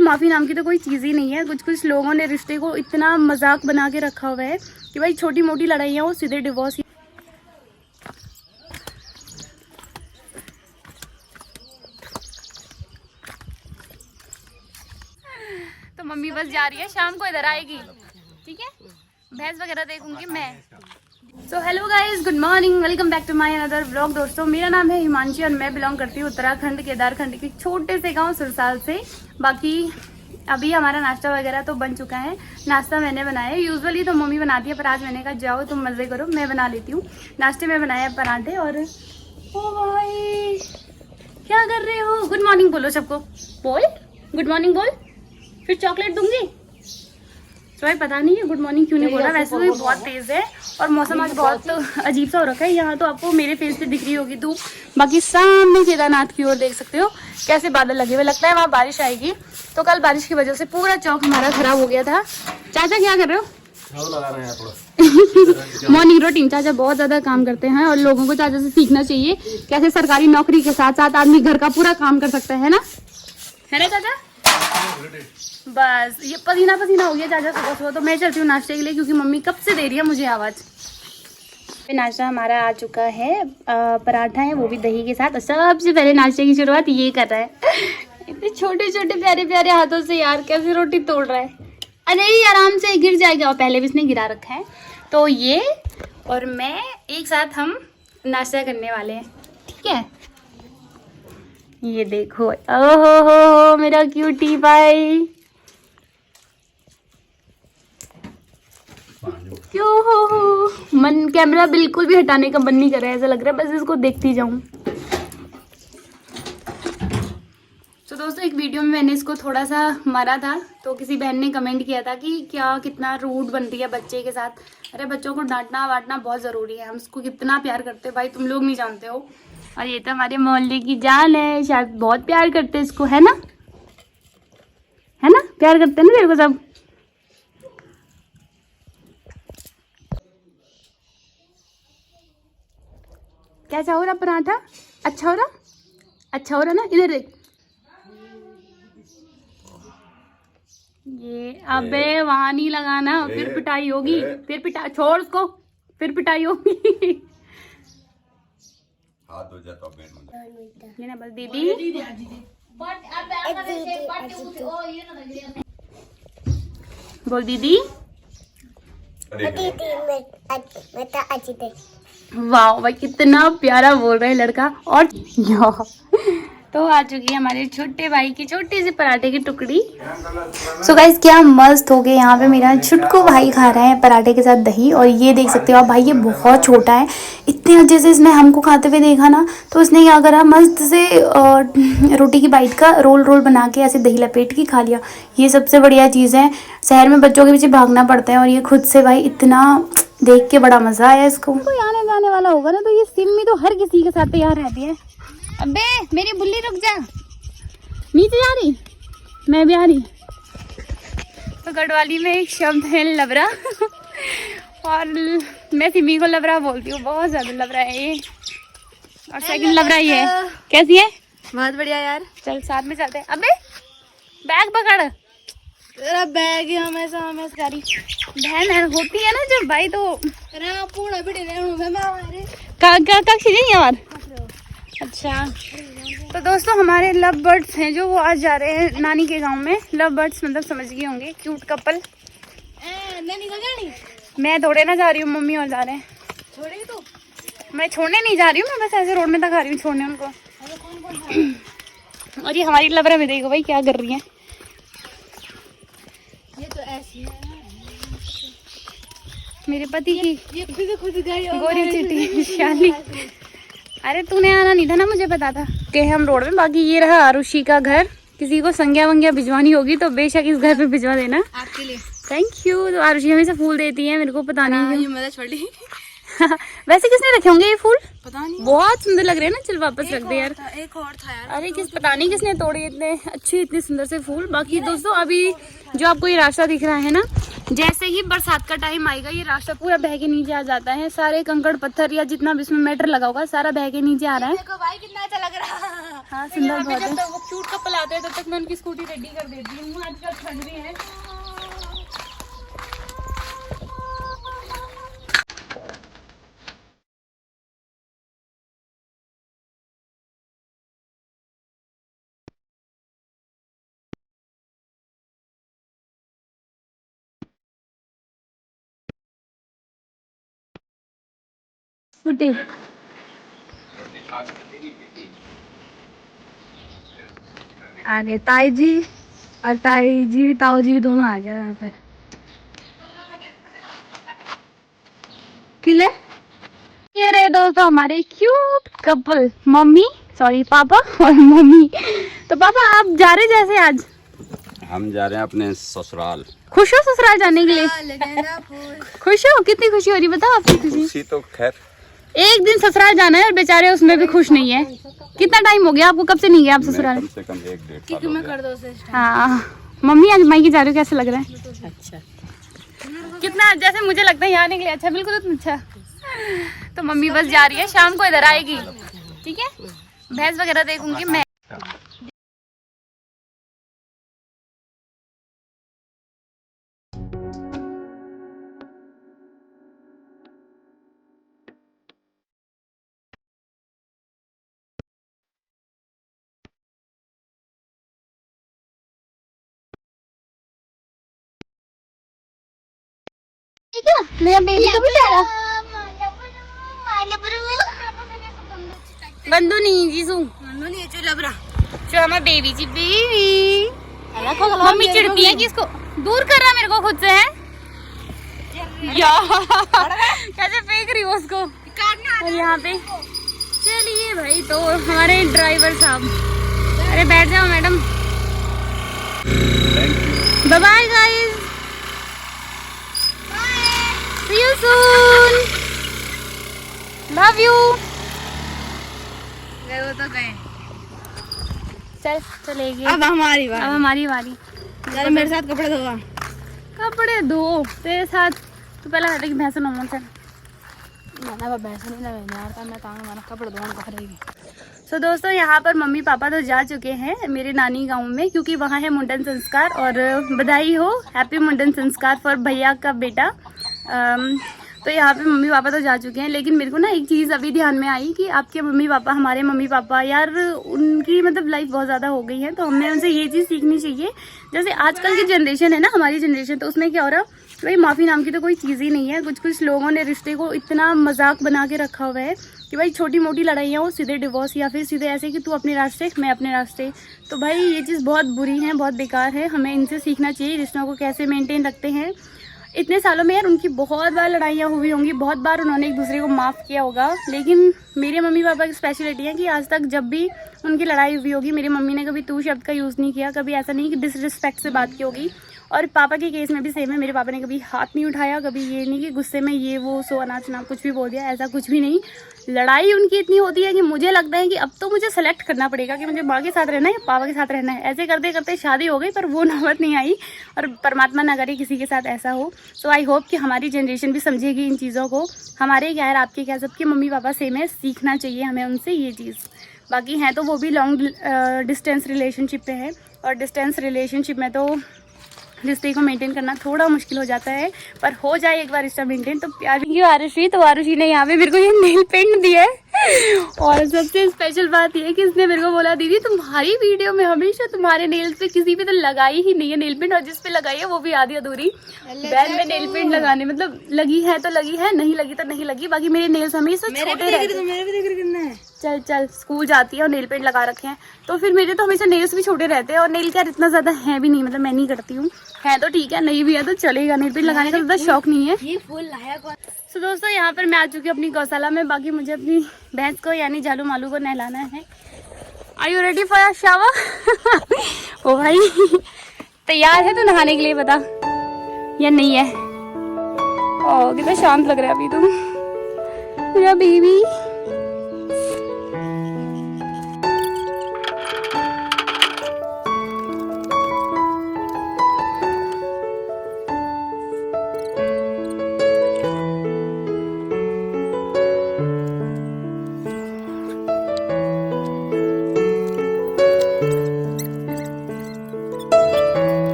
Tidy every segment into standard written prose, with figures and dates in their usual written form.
माफ़ी नाम की तो कोई चीज़ ही नहीं है। कुछ कुछ लोगों ने रिश्ते को इतना मजाक बना के रखा हुआ है कि भाई छोटी मोटी लड़ाइयाँ वो सीधे डिवोर्स। तो मम्मी बस जा रही है, शाम को इधर आएगी, ठीक है। भैंस वगैरह देखूंगी मैं। So hello guys, good morning, welcome back to my another vlog. दोस्तों मेरा नाम है हिमांशी और मैं बिलोंग करती हूँ उत्तराखंड केदारखंड के छोटे से गांव सुरसाल से। बाकी अभी हमारा नाश्ता वगैरह तो बन चुका है। नाश्ता मैंने बनाया है, यूजुअली तो मम्मी बनाती है, पर आज मैंने कहा जाओ तुम मज़े करो, मैं बना लेती हूँ। नाश्ते में बनाया पराठे और ओ भाई क्या कर रहे हो? गुड मॉर्निंग बोलो सबको, बोल गुड मॉर्निंग बोल, फिर चॉकलेट दूंगी। तो भाई पता नहीं है गुड मॉर्निंग क्यों नहीं बोला, वैसे तो बहुत तेज है और मौसम आज बहुत अजीब सा हो रखा है। यहाँ तो आपको मेरे फेस पे दिख रही होगी धूप, बाकी सामने केदारनाथ की ओर देख सकते हो कैसे बादल लगे हुए, लगता है वहाँ बारिश आएगी। तो कल बारिश की वजह से पूरा चौक हमारा खराब हो गया था। चाचा क्या कर रहे हो? Morning routine. चाचा बहुत ज्यादा काम करते हैं और लोगों को चाचा से सीखना चाहिए कैसे सरकारी नौकरी के साथ साथ आदमी घर का पूरा काम कर सकता है ना चाचा? बस ये पसीना पसीना हो गया चाचा सुबह सुबह। तो मैं चलती हूँ नाश्ते के लिए क्योंकि मम्मी कब से दे रही है मुझे आवाज़। नाश्ता हमारा आ चुका है, पराठा है वो भी दही के साथ। सबसे पहले नाश्ते की शुरुआत ये कर रहा है, इतने छोटे छोटे प्यारे प्यारे हाथों से यार कैसे रोटी तोड़ रहा है। अरे आराम से गिर जाएगा, और पहले भी इसने गिरा रखा है। तो ये और मैं एक साथ हम नाश्ता करने वाले हैं, ठीक है। ये देखो, ओहो हो मेरा क्यूटी भाई, क्यों हो मन कैमरा बिल्कुल भी हटाने का मन नहीं कर रहा है, ऐसा लग रहा है बस इसको देखती जाऊं। तो दोस्तों एक वीडियो में मैंने इसको थोड़ा सा मारा था, तो किसी बहन ने कमेंट किया था कि क्या कितना रूड बनती है बच्चे के साथ। अरे बच्चों को डांटना वाटना बहुत ज़रूरी है, हम उसको कितना प्यार करते हैं भाई, तुम लोग नहीं जानते हो। और ये तो हमारे मोहल्ले की जान है, शायद बहुत प्यार करते हैं इसको, है ना प्यार करते हैं ना तेरे को सब। कैसा हो रहा पराठा? अच्छा हो रहा ना? इधर देख। ये अबे वहां नहीं लगाना, फिर पिटाई होगी, छोड़ उसको, फिर पिटाई होगी। हाथ हो जाता ये ना बस दीदी। बोल दीदी। वाह भाई कितना प्यारा बोल रहा है लड़का। और तो आ चुकी है हमारे छोटे भाई की छोटी सी पराठे की टुकड़ी। सो गाइस क्या मस्त हो गए। यहाँ पे मेरा छुटकू भाई खा रहा है पराठे के साथ दही, और ये देख सकते हो आप भाई, ये बहुत छोटा है। इतने अच्छे से इसने हमको खाते हुए देखा ना, तो इसने क्या करा, मस्त से रोटी की बाइट का रोल बना के ऐसे दही लपेट के खा लिया। ये सबसे बढ़िया चीज़ है, शहर में बच्चों के पीछे भागना पड़ता है और ये खुद से भाई इतना देख के बड़ा मजा आया इसको। कोई आने जाने वाला होगा ना, तो ये सिम्मी तो हर किसी के साथ तैयार रहती है। अबे मेरी बुल्ली रुक जा, नीचे जा रही, मैं भी आ रही। तो गढ़वाली में एक शब्द है लबरा और मैं सिमी को लबरा बोलती हूँ, बहुत ज्यादा लबरा है ये। और सेकंड लबरा ये है। कैसी है? बहुत बढ़िया यार, चल साथ में चलते हैं। अबे बैग पकड़, तेरा बैग है हमेशा जा रही बहन होती है ना जब भाई, तो पूरा यार। अच्छा तो दोस्तों हमारे लव बर्ड्स हैं जो वो आज जा रहे हैं नानी के गांव में। लव बर्ड्स मतलब समझ गए होंगे, क्यूट कपल। मैं थोड़े ना जा रही हूँ, मम्मी और जा रहे हैं। छोड़ेगी तू? मैं छोड़ने नहीं जा रही हूँ, मैं बस ऐसे रोड में तक आ रही हूँ छोड़ने उनको। और ये हमारी लवरा में देखो भाई क्या कर रही है। ये तो ऐसी है मेरे पति की ये तो खुद गोरी चिट्टी शाली। अरे तूने आना नहीं था ना, मुझे पता था कि हम रोड में। बाकी ये रहा आरुषि का घर, किसी को संज्ञा वंज्ञा भिजवानी होगी तो बेशक इस घर पे भिजवा देना, आपके लिए। Thank you. तो आरुषि हमेशा फूल देती है, मेरे को पता नहीं ये मदद छोड़ ली। वैसे किसने रखे होंगे ये फूल? पता नहीं, बहुत सुंदर लग रहे हैं ना। चल वापस रख दे यार। एक और था यार। अरे पता नहीं किसने तोड़े इतने अच्छे इतने सुंदर से फूल। बाकी दोस्तों अभी जो आपको ये रास्ता दिख रहा है ना, जैसे ही बरसात का टाइम आएगा ये रास्ता पूरा बह के नीचे आ जाता है। सारे कंकड़ पत्थर या जितना भी इसमें मैटर लगा होगा सारा बह के नीचे आ रहा है। देखो भाई कितना अच्छा लग रहा है। हाँ सुंदर बहुत है। जब तक वो क्यूट कपल आते हैं तब तक मैं उनकी स्कूटी रेडी कर देती हूँ। आजकल ठंड भी है। स्कूटी आगे ताई जी और ताई जी ताऊ जी दोनों आ गए यहाँ पे। किले ये रहे दोस्तों हमारे क्यूट कपल, मम्मी सॉरी पापा और मम्मी। तो पापा आप जा रहे जैसे आज? हम जा रहे हैं अपने ससुराल। खुश हो ससुराल जाने के लिए? खुश हो? कितनी खुशी हो रही बताओ आपकी खुशी? खुशी तो खैर एक दिन ससुराल जाना है और बेचारे उसमें भी खुश नहीं है। कितना टाइम हो गया आपको, कब से नहीं गया आप ससुराल? कम से कम 1-1.5 साल हो गया। कर दो से हाँ मम्मी आज मायके जा रहे हो, कैसा लग रहा है? अच्छा कितना जैसे मुझे लगता है यहाँ आने के लिए अच्छा, बिल्कुल उतना अच्छा। तो मम्मी बस जा रही है, शाम को इधर आएगी, ठीक है? भैंस वगैरह देखूंगी मैं। ठीक है मेरा बेबी को भी प्यारा बंदू नहीं जीसू जो हमारा बेबी जी बेबी। मम्मी चिढ़ती है कि इसको दूर कर रहा मेरे को खुद से है यार। कैसे फेंक रही हो उसको। और यहाँ पे चलिए भाई तो हमारे ड्राइवर साहब, अरे बैठ जाओ madam. Bye bye guys, see you soon, love you। गए वो तो गए। चल चलेगी अब हमारी बात। अब हमारी बारी। चल मेरे साथ कपड़े धोवा। कपड़े धो तेरे साथ, तू पहले हटे की भैंस नमन से मैंने भैंस नहीं लगाई यार, मैं तांग मारा कपड़े धोने को करेगी। सो दोस्तों यहाँ पर मम्मी पापा तो जा चुके हैं मेरे नानी गांव में, क्योंकि वहाँ है मुंडन संस्कार। और बधाई हो, हैप्पी मुंडन संस्कार फॉर भैया का बेटा। तो यहाँ पे मम्मी पापा तो जा चुके हैं, लेकिन मेरे को ना एक चीज़ अभी ध्यान में आई कि आपके मम्मी पापा, हमारे मम्मी पापा यार उनकी मतलब लाइफ बहुत ज़्यादा हो गई है, तो हमें उनसे ये चीज़ सीखनी चाहिए। जैसे आजकल की जनरेशन है ना, हमारी जनरेशन, तो उसमें क्या हो रहा भाई, माफ़ी नाम की तो कोई चीज़ ही नहीं है। कुछ कुछ लोगों ने रिश्ते को इतना मजाक बना के रखा हुआ है कि भाई छोटी मोटी लड़ाइयाँ हो सीधे डिवोर्स, या फिर सीधे ऐसे कि तू अपने रास्ते मैं अपने रास्ते। तो भाई ये चीज़ बहुत बुरी है, बहुत बेकार है। हमें इनसे सीखना चाहिए रिश्तों को कैसे मेंटेन रखते हैं। इतने सालों में यार उनकी बहुत बार लड़ाइयाँ हुई होंगी, बहुत बार उन्होंने एक दूसरे को माफ़ किया होगा, लेकिन मेरे मम्मी पापा की स्पेशलिटी है कि आज तक जब भी उनकी लड़ाई हुई होगी मेरी मम्मी ने कभी तू शब्द का यूज़ नहीं किया, कभी ऐसा नहीं कि डिसरिस्पेक्ट से बात की होगी। और पापा के केस में भी सेम है, मेरे पापा ने कभी हाथ नहीं उठाया, कभी ये नहीं कि गुस्से में ये वो सो अनाज नाम कुछ भी बोल दिया, ऐसा कुछ भी नहीं। लड़ाई उनकी इतनी होती है कि मुझे लगता है कि अब तो मुझे सेलेक्ट करना पड़ेगा कि मुझे माँ के साथ रहना है या पापा के साथ रहना है। ऐसे करते करते शादी हो गई, पर वो नौबत नहीं आई, और परमात्मा ना करे किसी के साथ ऐसा हो। सो आई होप कि हमारी जनरेशन भी समझेगी इन चीज़ों को। हमारे क्या है, आपके क्या, सबके मम्मी पापा सेम है, सीखना चाहिए हमें उनसे ये चीज़। बाकी हैं तो वो भी लॉन्ग डिस्टेंस रिलेशनशिप पे है, और डिस्टेंस रिलेशनशिप में तो रिश्ते को मेंटेन करना थोड़ा मुश्किल हो जाता है, पर हो जाए एक बार रिश्ता मेंटेन तो प्यार की। आरुषी, तो आरुषी ने यहाँ पे मेरे को ये नेल पेंट दिया है, और सबसे स्पेशल बात ये है कि इसने मेरे को बोला दीदी तुम्हारी वीडियो में हमेशा तुम्हारे नेल्स पे किसी पे तो लगाई ही नहीं है नेल पेंट, और जिस पे लगाई है वो भी आधी अधूरी। बैन में नेल पेंट लगाने मतलब लगी है तो लगी है, नहीं लगी तो नहीं लगी। बाकी मेरे नेल्स हमेशा छोटे रहते हैं। चल चल स्कूल जाती है और नेल पेंट लगा रखे हैं, तो फिर मेरे तो हमेशा नेल्स भी छोटे रहते हैं, और नेल केयर इतना ज़्यादा है भी नहीं, मतलब मैं नहीं करती हूँ, है तो ठीक है, नहीं भी है तो चलेगा। नेल पेंट लगाने का ज़्यादा शौक नहीं है। ये फूल लाया कौन? तो दोस्तों यहाँ पर मैं आ चुकी हूँ अपनी गौशाला में। बाकी मुझे अपनी भैंस को यानी झालू मालू को नहलाना है। Are you ready for shower? ओ भाई तैयार है तू नहाने के लिए, बता या नहीं है? ओ कितना शांत लग रहा है अभी तुम, मेरा बेबी।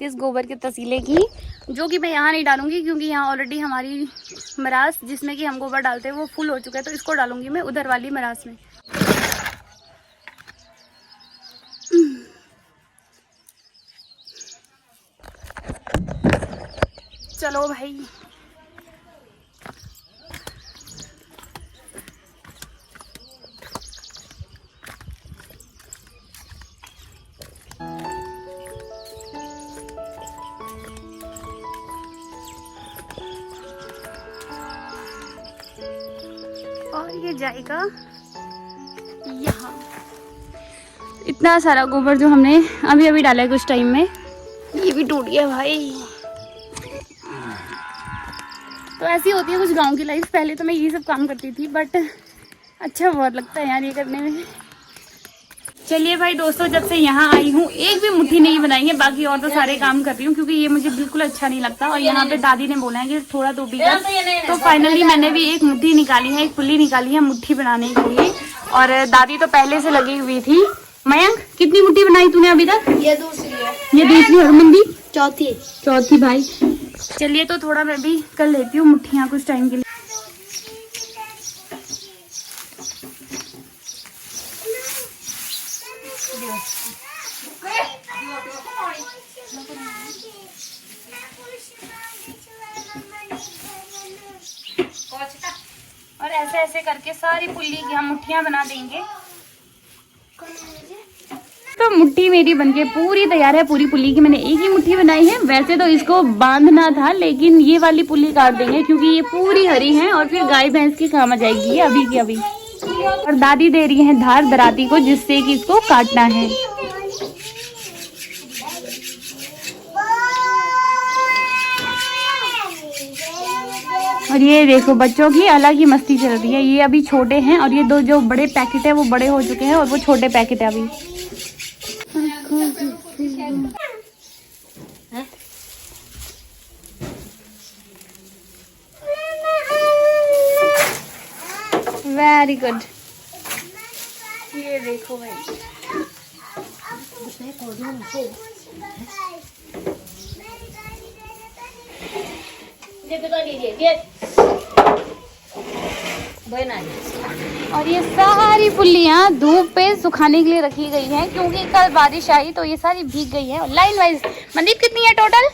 इस गोबर के तसीले की, जो कि मैं यहाँ नहीं डालूंगी क्योंकि यहाँ ऑलरेडी हमारी मरास जिसमें कि हम गोबर डालते हैं वो फुल हो चुका है, तो इसको डालूंगी मैं उधर वाली मरास में। चलो भाई, और ये जाएगा यहाँ। इतना सारा गोबर जो हमने अभी अभी डाला है कुछ टाइम में, ये भी टूट गया भाई। तो ऐसी होती है कुछ गांव की लाइफ। पहले तो मैं ये सब काम करती थी, बट अच्छा बहुत लगता है यार ये करने में। चलिए भाई दोस्तों, जब से यहाँ आई हूँ एक भी मुट्ठी नहीं बनाई है, बाकी और तो सारे काम कर रही हूँ क्योंकि ये मुझे बिल्कुल अच्छा नहीं लगता। और यहाँ पे दादी ने बोला है कि थोड़ा तो भी कर, तो फाइनली मैंने भी एक मुट्ठी निकाली है, एक पुल्ली निकाली है मुट्ठी बनाने के लिए। और दादी तो पहले से लगी हुई थी। मयंक, कितनी मुट्ठी बनाई तूने अभी तक? ये दूसरी है। ये दूसरी, हरमंदी चौथी भाई। चलिए तो थोड़ा मैं भी कर लेती हूँ मुट्ठियाँ कुछ टाइम के लिए। और ऐसे ऐसे करके सारी पुल्ली की हम मुट्ठियाँ बना देंगे। तो मुट्ठी मेरी बनके पूरी तैयार है। पूरी पुल्ली की मैंने एक ही मुट्ठी बनाई है। वैसे तो इसको बांधना था, लेकिन ये वाली पुल्ली काट देंगे क्योंकि ये पूरी हरी है और फिर गाय भैंस की काम आ जाएगी ये अभी की अभी। और दादी दे रही है धार दराती को, जिससे कि इसको काटना है। और ये देखो बच्चों की अलग ही मस्ती चल रही है। ये अभी छोटे हैं और ये दो जो बड़े पैकेट है वो बड़े हो चुके हैं और वो छोटे पैकेट है अभी। Very good. ये देखो भाई, और ये सारी पुल्लियाँ धूप पे सुखाने के लिए रखी गई हैं क्योंकि कल बारिश आई तो ये सारी भीग गई हैं। और लाइन वाइज मनदीप कितनी है टोटल?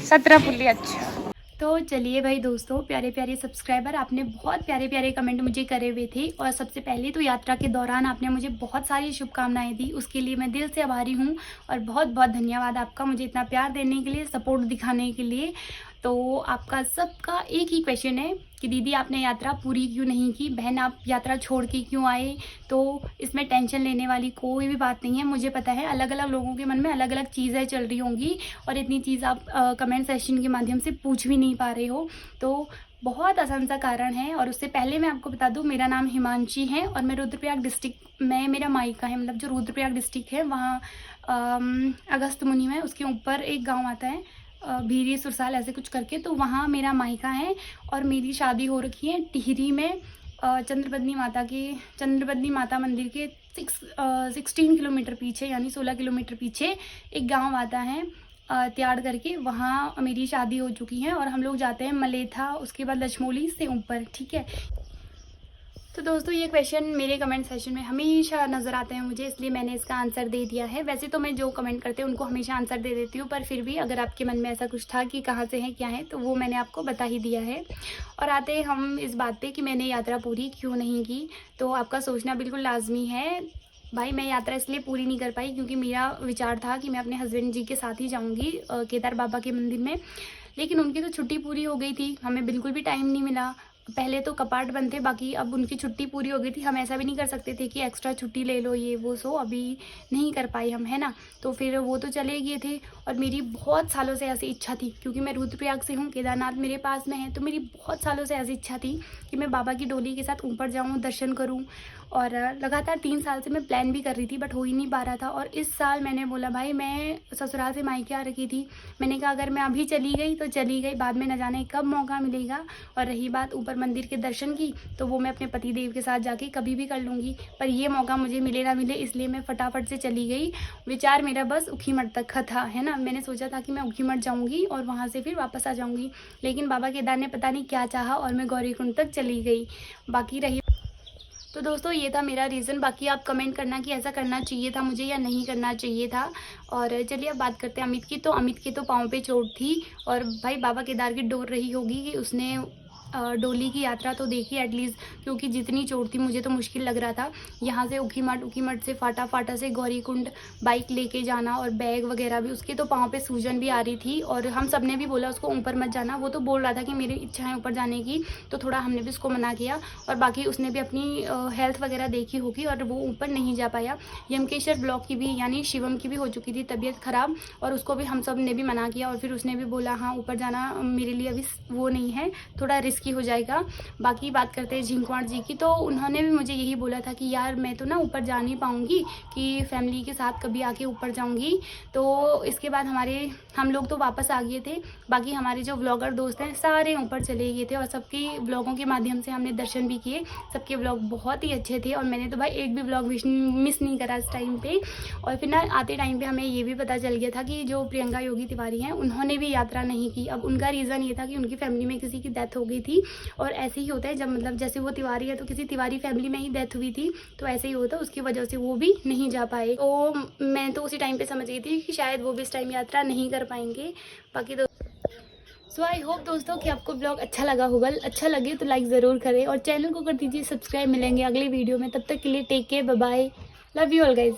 17 पुल्ली। अच्छा, तो चलिए भाई दोस्तों, प्यारे प्यारे सब्सक्राइबर, आपने बहुत प्यारे प्यारे कमेंट मुझे करे हुए थे। और सबसे पहले तो यात्रा के दौरान आपने मुझे बहुत सारी शुभकामनाएं दी, उसके लिए मैं दिल से आभारी हूँ। और बहुत बहुत धन्यवाद आपका मुझे इतना प्यार देने के लिए, सपोर्ट दिखाने के लिए। तो आपका सबका एक ही क्वेश्चन है कि दीदी आपने यात्रा पूरी क्यों नहीं की, बहन आप यात्रा छोड़ के क्यों आए। तो इसमें टेंशन लेने वाली कोई भी बात नहीं है। मुझे पता है अलग अलग लोगों के मन में अलग अलग चीज़ें चल रही होंगी और इतनी चीज़ आप कमेंट सेक्शन के माध्यम से पूछ भी नहीं पा रहे हो। तो बहुत आसान सा कारण है। और उससे पहले मैं आपको बता दूं, मेरा नाम हिमांशी है और मैं रुद्रप्रयाग डिस्ट्रिक्ट में, मेरा मायका है, मतलब जो रुद्रप्रयाग डिस्ट्रिक्ट है वहाँ अगस्त मुनि में उसके ऊपर एक गाँव आता है भीरी सुरसाल ऐसे कुछ करके, तो वहाँ मेरा मायका है। और मेरी शादी हो रखी है टिहरी में चंद्रपदनी माता मंदिर के 16 किलोमीटर पीछे, यानी 16 किलोमीटर पीछे एक गांव आता है त्याड़ करके, वहाँ मेरी शादी हो चुकी है। और हम लोग जाते हैं मलेथा, उसके बाद लछमोली से ऊपर। ठीक है, तो दोस्तों ये क्वेश्चन मेरे कमेंट सेशन में हमेशा नज़र आते हैं मुझे, इसलिए मैंने इसका आंसर दे दिया है। वैसे तो मैं जो कमेंट करते हैं उनको हमेशा आंसर दे देती हूँ, पर फिर भी अगर आपके मन में ऐसा कुछ था कि कहाँ से है क्या है, तो वो मैंने आपको बता ही दिया है। और आते हैं हम इस बात पे कि मैंने यात्रा पूरी क्यों नहीं की। तो आपका सोचना बिल्कुल लाजमी है भाई, मैं यात्रा इसलिए पूरी नहीं कर पाई क्योंकि मेरा विचार था कि मैं अपने हस्बैंड जी के साथ ही जाऊँगी केदार बाबा के मंदिर में, लेकिन उनकी तो छुट्टी पूरी हो गई थी, हमें बिल्कुल भी टाइम नहीं मिला। पहले तो कपाट बंद थे, बाकी अब उनकी छुट्टी पूरी हो गई थी। हम ऐसा भी नहीं कर सकते थे कि एक्स्ट्रा छुट्टी ले लो ये वो, सो अभी नहीं कर पाए हम, है ना। तो फिर वो तो चले गए थे और मेरी बहुत सालों से ऐसी इच्छा थी, क्योंकि मैं रुद्रप्रयाग से हूँ, केदारनाथ मेरे पास में है, तो मेरी बहुत सालों से ऐसी इच्छा थी कि मैं बाबा की डोली के साथ ऊपर जाऊँ, दर्शन करूँ। और लगातार 3 साल से मैं प्लान भी कर रही थी, बट हो ही नहीं पा रहा था। और इस साल मैंने बोला भाई, मैं ससुराल से मायके आ रखी थी, मैंने कहा अगर मैं अभी चली गई तो चली गई, बाद में न जाने कब मौका मिलेगा। और रही बात ऊपर ऊपर मंदिर के दर्शन की, तो वो मैं अपने पति देव के साथ जाके कभी भी कर लूँगी। पर ये मौका मुझे मिले ना मिले, इसलिए मैं फटाफट से चली गई। विचार मेरा बस ऊखीमठ तक का था, है ना। मैंने सोचा था कि मैं ऊखीमठ जाऊँगी और वहाँ से फिर वापस आ जाऊँगी, लेकिन बाबा केदार ने पता नहीं क्या चाहा और मैं गौरीकुंड तक चली गई। बाकी रही तो दोस्तों ये था मेरा रीज़न। बाकी आप कमेंट करना कि ऐसा करना चाहिए था मुझे या नहीं करना चाहिए था। और चलिए अब बात करते हैं अमित की। तो अमित के तो पाँव पे चोट थी और भाई बाबा केदार की डोर रही होगी कि उसने डोली की यात्रा तो देखी एटलीस्ट, क्योंकि जितनी चोट थी मुझे तो मुश्किल लग रहा था। यहाँ से ऊखीमठ से फाटा से गौरीकुंड बाइक लेके जाना और बैग वगैरह भी, उसके तो पाँव पे सूजन भी आ रही थी। और हम सब ने भी बोला उसको ऊपर मत जाना, वो तो बोल रहा था कि मेरी इच्छा है ऊपर जाने की, तो थोड़ा हमने भी उसको मना किया। और बाकी उसने भी अपनी हेल्थ वगैरह देखी होगी और वो ऊपर नहीं जा पाया। यमकेश्वर ब्लॉक की भी यानी शिवम की भी हो चुकी थी तबीयत ख़राब, और उसको भी हम सब ने भी मना किया। और फिर उसने भी बोला हाँ ऊपर जाना मेरे लिए अभी वो नहीं है, थोड़ा रिस्की हो जाएगा। बाकी बात करते हैं झिंकवाड़ जी की, तो उन्होंने भी मुझे यही बोला था कि यार मैं तो ना ऊपर जा नहीं पाऊँगी, कि फैमिली के साथ कभी आके ऊपर जाऊँगी। तो इसके बाद हम लोग तो वापस आ गए थे। बाकी हमारे जो व्लॉगर दोस्त हैं सारे ऊपर चले गए थे और सबके व्लॉगों के माध्यम से हमने दर्शन भी किए। सबके व्लॉग बहुत ही अच्छे थे और मैंने तो भाई एक भी व्लॉग मिस नहीं करा इस टाइम पे। और फिर ना आते टाइम पे हमें ये भी पता चल गया था कि जो प्रियंका योगी तिवारी हैं उन्होंने भी यात्रा नहीं की। अब उनका रीज़न ये था कि उनकी फैमिली में किसी की डेथ हो गई थी, और ऐसे ही होता है जब मतलब जैसे वो तिवारी है तो किसी तिवारी फैमिली में ही डेथ हुई थी, तो ऐसे ही होता, उसकी वजह से वो भी नहीं जा पाए। तो मैं तो उसी टाइम पे समझ गई थी कि शायद वो भी इस टाइम यात्रा नहीं कर पाएंगे। बाकी तो सो आई होप दोस्तों कि आपको ब्लॉग अच्छा लगा होगा। अच्छा लगे तो लाइक ज़रूर करें और चैनल को कर दीजिए सब्सक्राइब। मिलेंगे अगले वीडियो में, तब तक के लिए take care, bye bye, love you all guys.